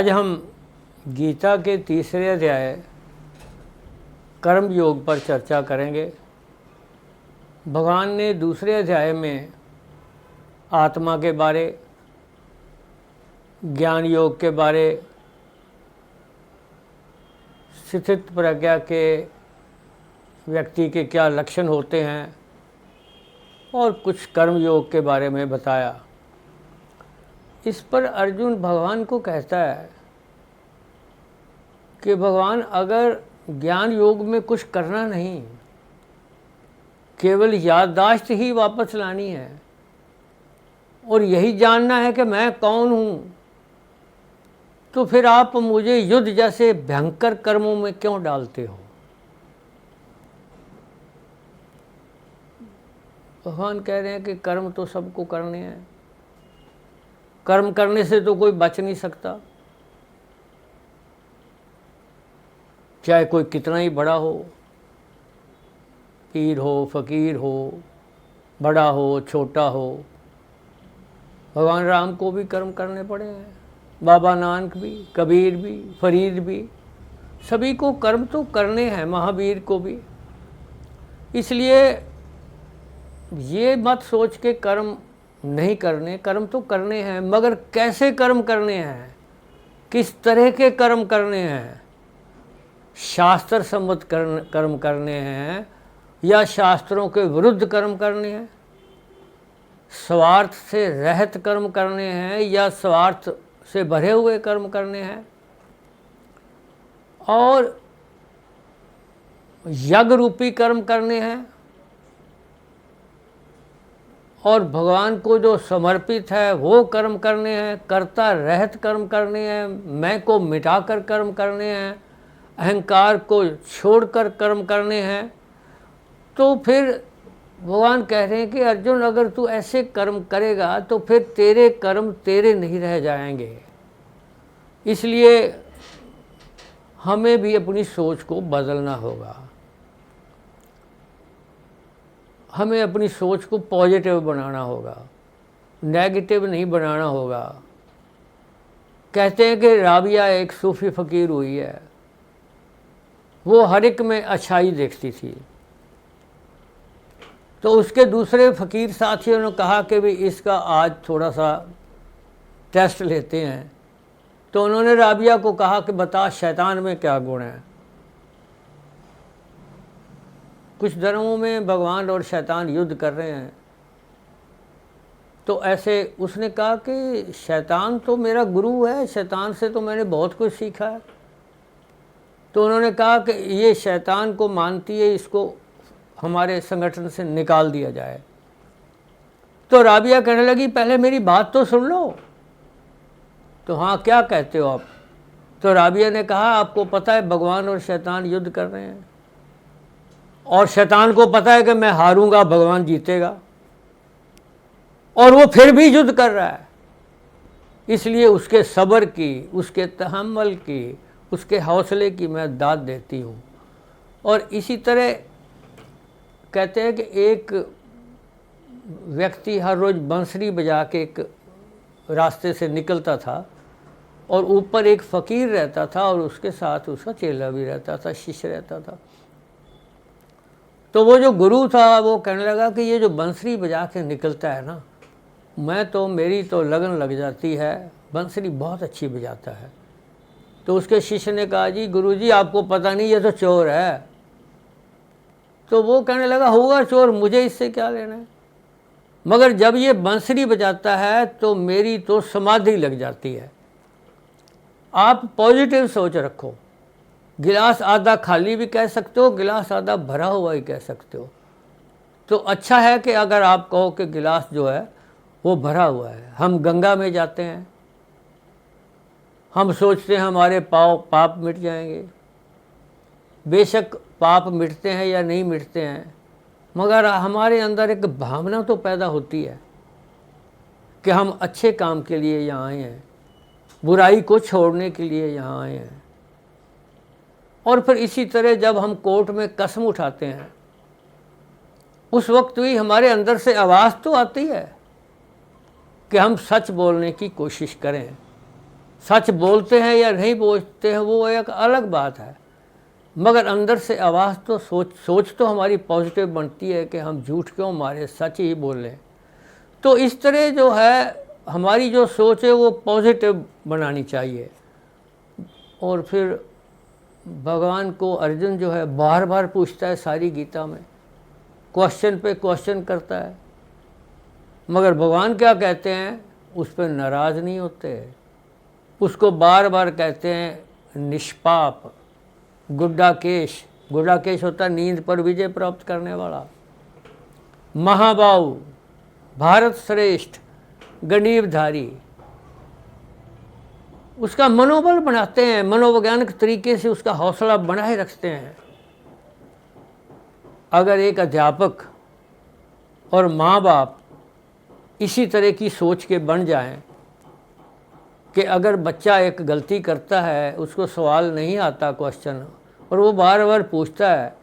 आज हम गीता के तीसरे अध्याय कर्म योग पर चर्चा करेंगे। भगवान ने दूसरे अध्याय में आत्मा के बारे, ज्ञान योग के बारे, स्थित प्रज्ञा के व्यक्ति के क्या लक्षण होते हैं और कुछ कर्म योग के बारे में बताया। इस पर अर्जुन भगवान को कहता है कि भगवान, अगर ज्ञान योग में कुछ करना नहीं, केवल याददाश्त ही वापस लानी है और यही जानना है कि मैं कौन हूँ, तो फिर आप मुझे युद्ध जैसे भयंकर कर्मों में क्यों डालते हो। भगवान कह रहे हैं कि कर्म तो सबको करने हैं, कर्म करने से तो कोई बच नहीं सकता, चाहे कोई कितना ही बड़ा हो, पीर हो, फकीर हो, बड़ा हो, छोटा हो। भगवान राम को भी कर्म करने पड़े हैं, बाबा नानक भी, कबीर भी, फरीद भी, सभी को कर्म तो करने हैं, महावीर को भी। इसलिए ये मत सोच के कर्म नहीं करने, कर्म तो करने हैं, मगर कैसे कर्म करने हैं, किस तरह के कर्म करने हैं। शास्त्र सम्मत कर्म करने हैं या शास्त्रों के विरुद्ध कर्म करने हैं, स्वार्थ से रहित कर्म करने हैं या स्वार्थ से भरे हुए कर्म करने हैं, और यज्ञ रूपी कर्म करने हैं, और भगवान को जो समर्पित है वो कर्म करने हैं, कर्ता रहित कर्म करने हैं, मैं को मिटाकर कर्म करने हैं, अहंकार को छोड़कर कर्म करने हैं। तो फिर भगवान कह रहे हैं कि अर्जुन, अगर तू ऐसे कर्म करेगा तो फिर तेरे कर्म तेरे नहीं रह जाएंगे। इसलिए हमें भी अपनी सोच को बदलना होगा, हमें अपनी सोच को पॉजिटिव बनाना होगा, नेगेटिव नहीं बनाना होगा। कहते हैं कि राबिया एक सूफी फ़कीर हुई है, वो हर एक में अच्छाई देखती थी। तो उसके दूसरे फ़कीर साथियों ने कहा कि भी इसका आज थोड़ा सा टेस्ट लेते हैं। तो उन्होंने राबिया को कहा कि बता, शैतान में क्या गुण है। कुछ धर्मों में भगवान और शैतान युद्ध कर रहे हैं, तो ऐसे उसने कहा कि शैतान तो मेरा गुरु है, शैतान से तो मैंने बहुत कुछ सीखा है। तो उन्होंने कहा कि ये शैतान को मानती है, इसको हमारे संगठन से निकाल दिया जाए। तो राबिया कहने लगी, पहले मेरी बात तो सुन लो। तो हाँ, क्या कहते हो आप। तो राबिया ने कहा, आपको पता है भगवान और शैतान युद्ध कर रहे हैं, और शैतान को पता है कि मैं हारूंगा, भगवान जीतेगा, और वो फिर भी युद्ध कर रहा है। इसलिए उसके सब्र की, उसके तहम्मुल की, उसके हौसले की मैं दाद देती हूँ। और इसी तरह कहते हैं कि एक व्यक्ति हर रोज़ बंसरी बजा के एक रास्ते से निकलता था, और ऊपर एक फ़कीर रहता था और उसके साथ उसका चेला भी रहता था, शिष्य रहता था। तो वो जो गुरु था वो कहने लगा कि ये जो बंसरी बजा के निकलता है ना, मैं तो, मेरी तो लगन लग जाती है, बंसरी बहुत अच्छी बजाता है। तो उसके शिष्य ने कहा, जी गुरुजी आपको पता नहीं, ये तो चोर है। तो वो कहने लगा, होगा चोर, मुझे इससे क्या लेना है, मगर जब ये बंसरी बजाता है तो मेरी तो समाधि लग जाती है। आप पॉजिटिव सोच रखो, गिलास आधा खाली भी कह सकते हो, गिलास आधा भरा हुआ ही कह सकते हो। तो अच्छा है कि अगर आप कहो कि गिलास जो है वो भरा हुआ है। हम गंगा में जाते हैं, हम सोचते हैं हमारे पाप मिट जाएंगे। बेशक पाप मिटते हैं या नहीं मिटते हैं, मगर हमारे अंदर एक भावना तो पैदा होती है कि हम अच्छे काम के लिए यहाँ आए हैं, बुराई को छोड़ने के लिए यहाँ आए हैं। और फिर इसी तरह जब हम कोर्ट में कसम उठाते हैं, उस वक्त भी हमारे अंदर से आवाज़ तो आती है कि हम सच बोलने की कोशिश करें, सच बोलते हैं या नहीं बोलते हैं वो एक अलग बात है, मगर अंदर से आवाज़ तो सोच तो हमारी पॉजिटिव बनती है कि हम झूठ क्यों मारे, सच ही बोलें। तो इस तरह जो है हमारी जो सोच है वो पॉजिटिव बनानी चाहिए। और फिर भगवान को अर्जुन जो है बार बार पूछता है सारी गीता में, क्वेश्चन पे क्वेश्चन करता है, मगर भगवान क्या कहते हैं, उस पर नाराज़ नहीं होते, उसको बार बार कहते हैं निष्पाप, गुड्डाकेश। गुड्डाकेश होता है नींद पर विजय प्राप्त करने वाला, महाबाहु, भारत श्रेष्ठ, गंडीवधारी। उसका मनोबल बनाते हैं, मनोवैज्ञानिक तरीके से उसका हौसला बनाए रखते हैं। अगर एक अध्यापक और माँ बाप इसी तरह की सोच के बन जाएं कि अगर बच्चा एक गलती करता है, उसको सवाल नहीं आता क्वेश्चन, और वो बार बार पूछता है,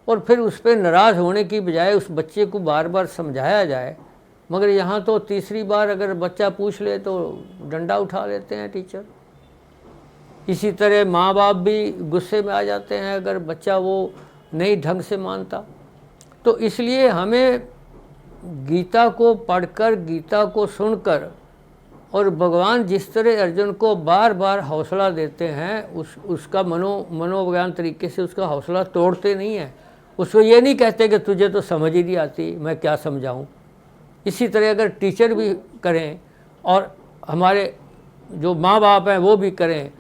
और फिर उस पर नाराज़ होने की बजाय उस बच्चे को बार बार समझाया जाए। मगर यहाँ तो तीसरी बार अगर बच्चा पूछ ले तो डंडा उठा लेते हैं टीचर। इसी तरह माँ बाप भी गुस्से में आ जाते हैं अगर बच्चा वो नहीं ढंग से मानता। तो इसलिए हमें गीता को पढ़कर, गीता को सुनकर, और भगवान जिस तरह अर्जुन को बार बार हौसला देते हैं, उसका मनोविज्ञान तरीके से उसका हौसला तोड़ते नहीं हैं। उसको ये नहीं कहते कि तुझे तो समझ ही नहीं आती, मैं क्या समझाऊं। इसी तरह अगर टीचर भी करें और हमारे जो माँ बाप हैं वो भी करें,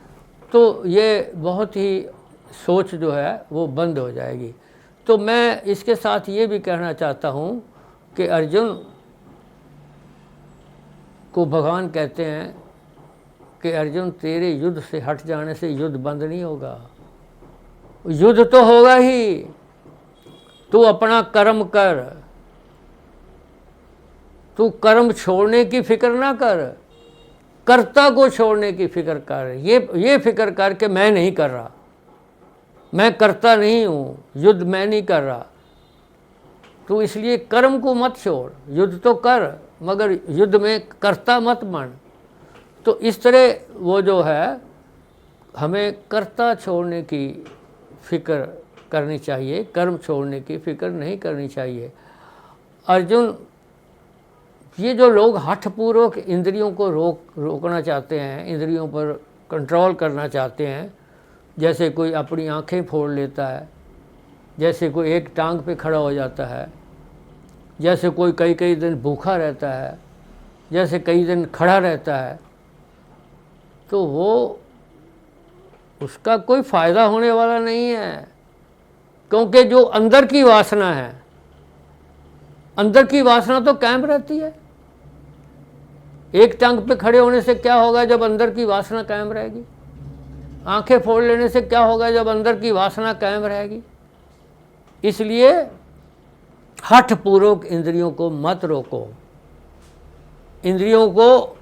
तो ये बहुत ही सोच जो है वो बंद हो जाएगी। तो मैं इसके साथ ये भी कहना चाहता हूँ कि अर्जुन को भगवान कहते हैं कि अर्जुन तेरे युद्ध से हट जाने से युद्ध बंद नहीं होगा, युद्ध तो होगा ही। तू अपना कर्म कर, तू कर्म छोड़ने की फिक्र ना कर, कर्ता को छोड़ने की फिक्र कर। ये फिक्र कर कि मैं नहीं कर रहा, मैं करता नहीं हूँ, युद्ध मैं नहीं कर रहा। तो इसलिए कर्म को मत छोड़, युद्ध तो कर मगर युद्ध में कर्ता मत बन। तो इस तरह वो जो है हमें कर्ता छोड़ने की फिक्र करनी चाहिए, कर्म छोड़ने की फिक्र नहीं करनी चाहिए। अर्जुन, ये जो लोग हठपूर्वक इंद्रियों को रोकना चाहते हैं, इंद्रियों पर कंट्रोल करना चाहते हैं, जैसे कोई अपनी आंखें फोड़ लेता है, जैसे कोई एक टांग पे खड़ा हो जाता है, जैसे कोई कई कई दिन भूखा रहता है, जैसे कई दिन खड़ा रहता है, तो वो उसका कोई फ़ायदा होने वाला नहीं है। क्योंकि जो अंदर की वासना है, अंदर की वासना तो कायम रहती है। एक टांग पे खड़े होने से क्या होगा जब अंदर की वासना कायम रहेगी? आंखें फोड़ लेने से क्या होगा जब अंदर की वासना कायम रहेगी? इसलिए हठपूर्वक इंद्रियों को मत रोको। इंद्रियों को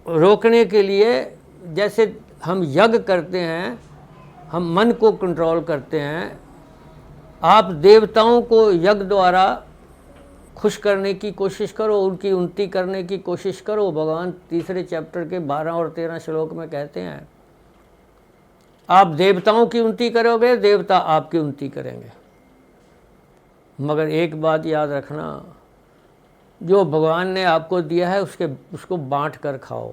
रोकने के लिए जैसे हम यज्ञ करते हैं, हम मन को कंट्रोल करते हैं, आप देवताओं को यज्ञ द्वारा खुश करने की कोशिश करो, उनकी उन्नति करने की कोशिश करो। भगवान तीसरे चैप्टर के 12 और 13 श्लोक में कहते हैं, आप देवताओं की उन्नति करोगे, देवता आपकी उन्नति करेंगे। मगर एक बात याद रखना, जो भगवान ने आपको दिया है उसको बांट कर खाओ।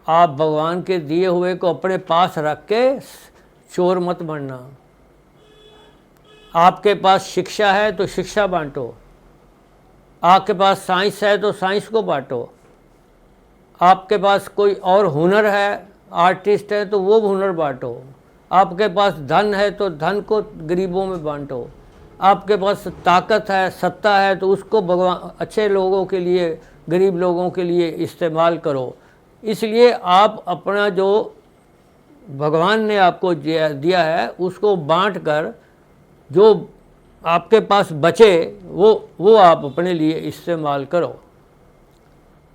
आप भगवान के दिए हुए को अपने पास रख के चोर मत बनना। आपके पास शिक्षा है तो शिक्षा बांटो, आपके पास साइंस है तो साइंस को बांटो, आपके पास कोई और हुनर है, आर्टिस्ट है तो वो हुनर बांटो, आपके पास धन है तो धन को गरीबों में बांटो, आपके पास ताकत है, सत्ता है तो उसको भगवान अच्छे लोगों के लिए, गरीब लोगों के लिए इस्तेमाल करो। इसलिए आप अपना जो भगवान ने आपको दिया है उसको बांट कर जो आपके पास बचे वो आप अपने लिए इस्तेमाल करो।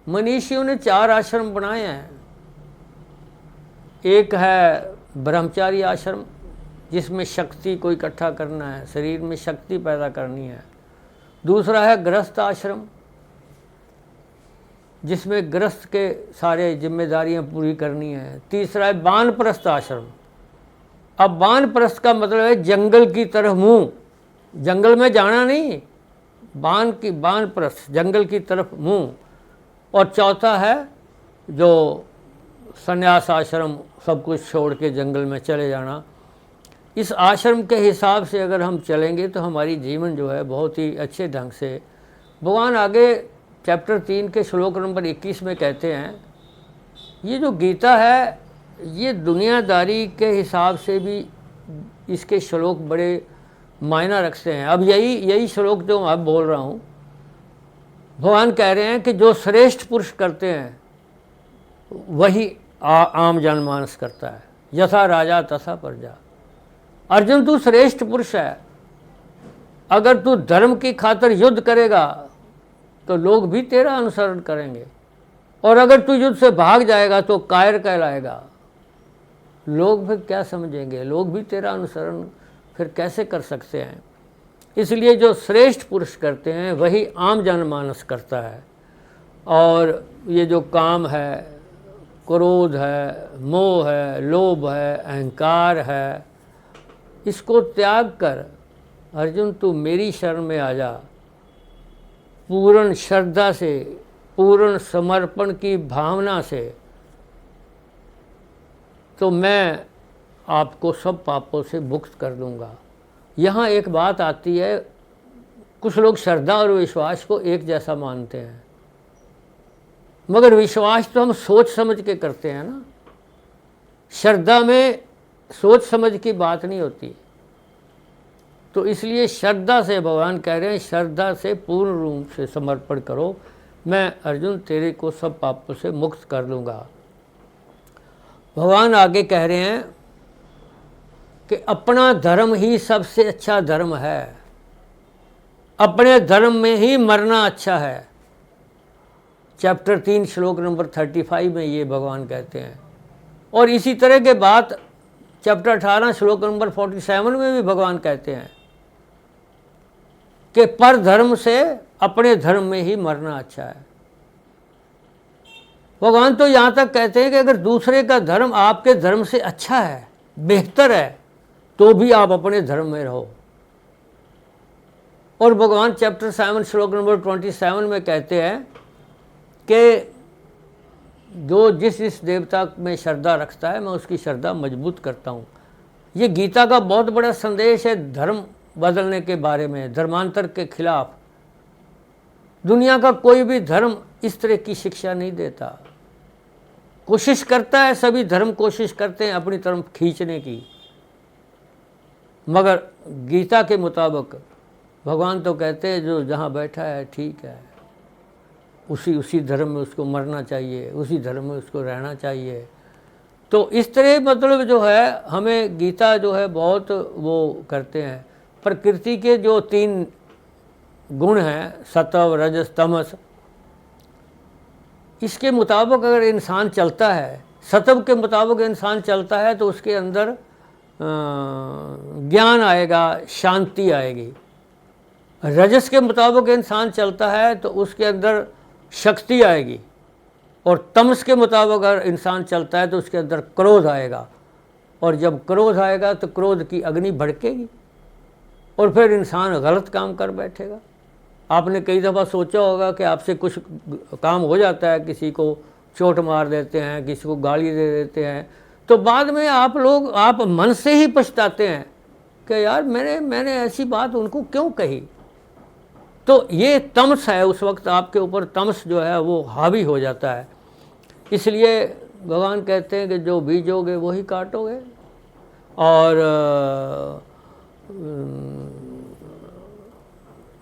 मनीषियों ने 4 आश्रम बनाए हैं। एक है ब्रह्मचारी आश्रम, जिसमें शक्ति को इकट्ठा करना है, शरीर में शक्ति पैदा करनी है। दूसरा है गृहस्थ आश्रम, जिसमें गृहस्थ के सारे जिम्मेदारियां पूरी करनी है। तीसरा है वानप्रस्थ आश्रम। अब वानप्रस्थ का मतलब है जंगल की तरफ मुंह, जंगल में जाना नहीं, वानप्रस्थ जंगल की तरफ मुंह। और चौथा है जो संन्यास आश्रम, सब कुछ छोड़ के जंगल में चले जाना। इस आश्रम के हिसाब से अगर हम चलेंगे तो हमारी जीवन जो है बहुत ही अच्छे ढंग से, भगवान आगे चैप्टर 3 के श्लोक नंबर 21 में कहते हैं, ये जो गीता है ये दुनियादारी के हिसाब से भी इसके श्लोक बड़े मायना रखते हैं। अब यही श्लोक जो मैं बोल रहा हूँ, भगवान कह रहे हैं कि जो श्रेष्ठ पुरुष करते हैं वही आम जनमानस करता है। यथा राजा तथा प्रजा। अर्जुन, तू श्रेष्ठ पुरुष है। अगर तू धर्म की खातिर युद्ध करेगा तो लोग भी तेरा अनुसरण करेंगे, और अगर तू युद्ध से भाग जाएगा तो कायर कहलाएगा। लोग भी क्या समझेंगे, लोग भी तेरा अनुसरण फिर कैसे कर सकते हैं। इसलिए जो श्रेष्ठ पुरुष करते हैं वही आम जनमानस करता है। और ये जो काम है, क्रोध है, मोह है, लोभ है, अहंकार है, इसको त्याग कर अर्जुन तू मेरी शरण में आ जा। पूर्ण श्रद्धा से, पूर्ण समर्पण की भावना से, तो मैं आपको सब पापों से मुक्त कर दूंगा। यहाँ एक बात आती है, कुछ लोग श्रद्धा और विश्वास को एक जैसा मानते हैं, मगर विश्वास तो हम सोच समझ के करते हैं ना। श्रद्धा में सोच समझ की बात नहीं होती। तो इसलिए श्रद्धा से, भगवान कह रहे हैं श्रद्धा से पूर्ण रूप से समर्पण करो, मैं अर्जुन तेरे को सब पापों से मुक्त कर दूंगा। भगवान आगे कह रहे हैं कि अपना धर्म ही सबसे अच्छा धर्म है, अपने धर्म में ही मरना अच्छा है। चैप्टर 3 श्लोक नंबर 35 में ये भगवान कहते हैं। और इसी तरह के बात चैप्टर 18 श्लोक नंबर 47 में भी भगवान कहते हैं कि पर धर्म से अपने धर्म में ही मरना अच्छा है। भगवान तो यहाँ तक कहते हैं कि अगर दूसरे का धर्म आपके धर्म से अच्छा है, बेहतर है, तो भी आप अपने धर्म में रहो। और भगवान चैप्टर 7 श्लोक नंबर 27 में कहते हैं कि जो जिस देवता में श्रद्धा रखता है मैं उसकी श्रद्धा मजबूत करता हूँ। ये गीता का बहुत बड़ा संदेश है धर्म बदलने के बारे में, धर्मांतर के खिलाफ। दुनिया का कोई भी धर्म इस तरह की शिक्षा नहीं देता। कोशिश करता है, सभी धर्म कोशिश करते हैं अपनी तरफ खींचने की, मगर गीता के मुताबिक भगवान तो कहते हैं जो जहाँ बैठा है ठीक है, उसी धर्म में उसको मरना चाहिए, उसी धर्म में उसको रहना चाहिए। तो इस तरह मतलब जो है हमें गीता जो है बहुत वो करते हैं। प्रकृति के जो 3 गुण हैं, सत्व रजस तमस, इसके मुताबिक अगर इंसान चलता है, सत्व के मुताबिक इंसान चलता है तो उसके अंदर ज्ञान आएगा, शांति आएगी। रजस के मुताबिक इंसान चलता है तो उसके अंदर शक्ति आएगी, और तमस के मुताबिक अगर इंसान चलता है तो उसके अंदर क्रोध आएगा। और जब क्रोध आएगा तो क्रोध की अग्नि भड़केगी और फिर इंसान गलत काम कर बैठेगा। आपने कई दफ़ा सोचा होगा कि आपसे कुछ काम हो जाता है, किसी को चोट मार देते हैं, किसी को गाली दे देते हैं, तो बाद में आप मन से ही पछताते हैं कि यार मैंने ऐसी बात उनको क्यों कही। तो ये तमस है, उस वक्त आपके ऊपर तमस जो है वो हावी हो जाता है। इसलिए भगवान कहते हैं कि जो बीजोगे वही काटोगे। और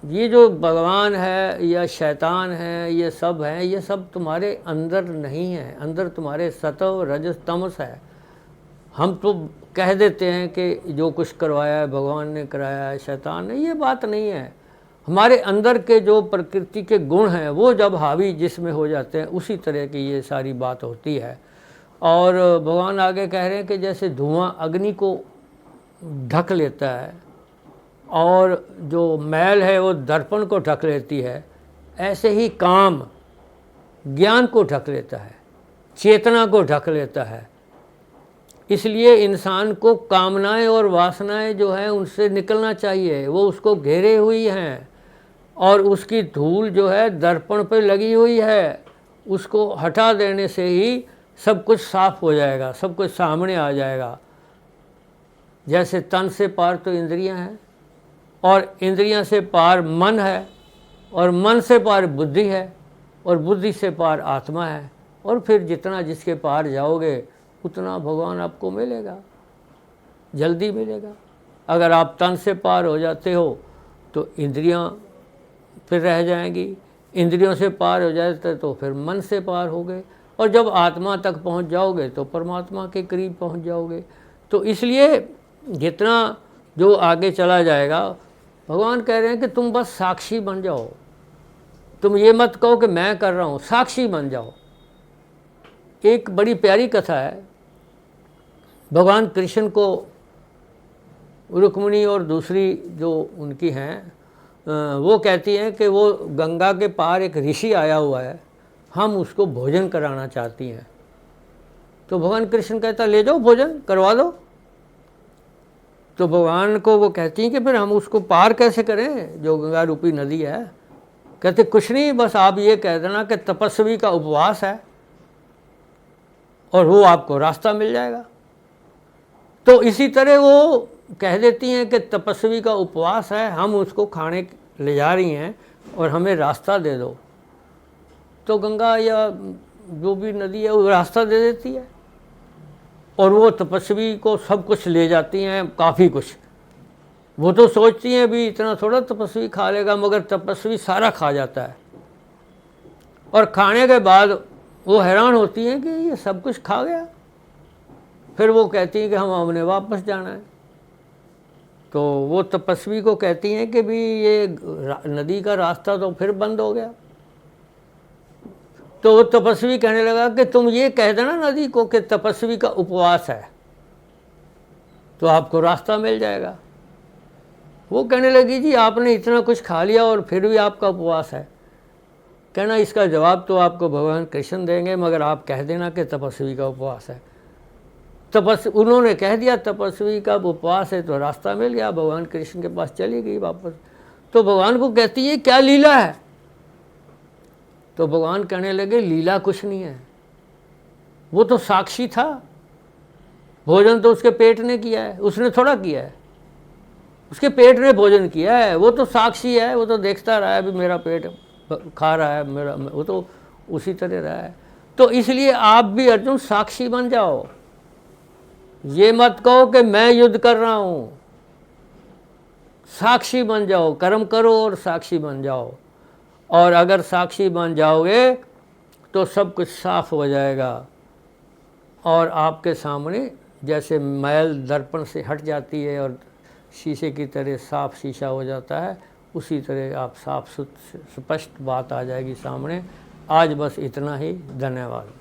ये जो भगवान है या शैतान है, ये सब हैं, ये सब तुम्हारे अंदर नहीं है। अंदर तुम्हारे सत्व रजस तमस है। हम तो कह देते हैं कि जो कुछ करवाया है भगवान ने कराया है, शैतान ने, ये बात नहीं है। हमारे अंदर के जो प्रकृति के गुण हैं वो जब हावी जिसमें हो जाते हैं, उसी तरह की ये सारी बात होती है। और भगवान आगे कह रहे हैं कि जैसे धुआं अग्नि को ढक लेता है और जो मैल है वो दर्पण को ढक लेती है, ऐसे ही काम ज्ञान को ढक लेता है, चेतना को ढक लेता है। इसलिए इंसान को कामनाएं और वासनाएं जो हैं उनसे निकलना चाहिए। वो उसको घेरे हुई हैं और उसकी धूल जो है दर्पण पे लगी हुई है, उसको हटा देने से ही सब कुछ साफ हो जाएगा, सब कुछ सामने आ जाएगा। जैसे तन से पार तो इंद्रियां हैं और इंद्रियां से पार मन है और मन से पार बुद्धि है और बुद्धि से पार आत्मा है। और फिर जितना जिसके पार जाओगे उतना भगवान आपको मिलेगा, जल्दी मिलेगा। अगर आप तन से पार हो जाते हो तो इंद्रियां फिर रह जाएंगी, इंद्रियों से पार हो जाते तो फिर मन से पार हो गए, और जब आत्मा तक पहुंच जाओगे तो परमात्मा के करीब पहुंच जाओगे। तो इसलिए जितना जो आगे चला जाएगा, भगवान कह रहे हैं कि तुम बस साक्षी बन जाओ। तुम ये मत कहो कि मैं कर रहा हूँ, साक्षी बन जाओ। एक बड़ी प्यारी कथा है, भगवान कृष्ण को रुक्मिणी और दूसरी जो उनकी हैं वो कहती हैं कि वो गंगा के पार एक ऋषि आया हुआ है, हम उसको भोजन कराना चाहती हैं। तो भगवान कृष्ण कहता ले जाओ, भोजन करवा दो। तो भगवान को वो कहती हैं कि फिर हम उसको पार कैसे करें जो गंगा रूपी नदी है। कहते कुछ नहीं, बस आप ये कह देना कि तपस्वी का उपवास है और वो आपको रास्ता मिल जाएगा। तो इसी तरह वो कह देती हैं कि तपस्वी का उपवास है, हम उसको खाने ले जा रही हैं और हमें रास्ता दे दो। तो गंगा या जो भी नदी है वो रास्ता दे देती है और वो तपस्वी को सब कुछ ले जाती हैं, काफ़ी कुछ। वो तो सोचती हैं भी इतना थोड़ा तपस्वी खा लेगा, मगर तपस्वी सारा खा जाता है। और खाने के बाद वो हैरान होती हैं कि ये सब कुछ खा गया। फिर वो कहती हैं कि हमने वापस जाना है। तो वो तपस्वी को कहती हैं कि भी ये नदी का रास्ता तो फिर बंद हो गया। तो वो तपस्वी कहने लगा कि तुम ये कह देना नदी को कि तपस्वी का उपवास है तो आपको रास्ता मिल जाएगा। वो कहने लगी जी आपने इतना कुछ खा लिया और फिर भी आपका उपवास है। कहना इसका जवाब तो आपको भगवान कृष्ण देंगे, मगर आप कह देना कि तपस्वी का उपवास है। उन्होंने कह दिया तपस्वी का उपवास है तो रास्ता मिल गया, भगवान कृष्ण के पास चली गई वापस। तो भगवान को कहती है क्या लीला है। तो भगवान कहने लगे लीला कुछ नहीं है, वो तो साक्षी था। भोजन तो उसके पेट ने किया है, उसने थोड़ा किया है, उसके पेट ने भोजन किया है। वो तो साक्षी है, वो तो देखता रहा है भी मेरा पेट खा रहा है, मेरा वो तो उसी तरह रहा है। तो इसलिए आप भी अर्जुन साक्षी बन जाओ। ये मत कहो कि मैं युद्ध कर रहा हूं, साक्षी बन जाओ, कर्म करो और साक्षी बन जाओ। और अगर साक्षी बन जाओगे तो सब कुछ साफ हो जाएगा और आपके सामने जैसे मैल दर्पण से हट जाती है और शीशे की तरह साफ शीशा हो जाता है, उसी तरह आप साफ स्पष्ट बात आ जाएगी सामने। आज बस इतना ही, धन्यवाद।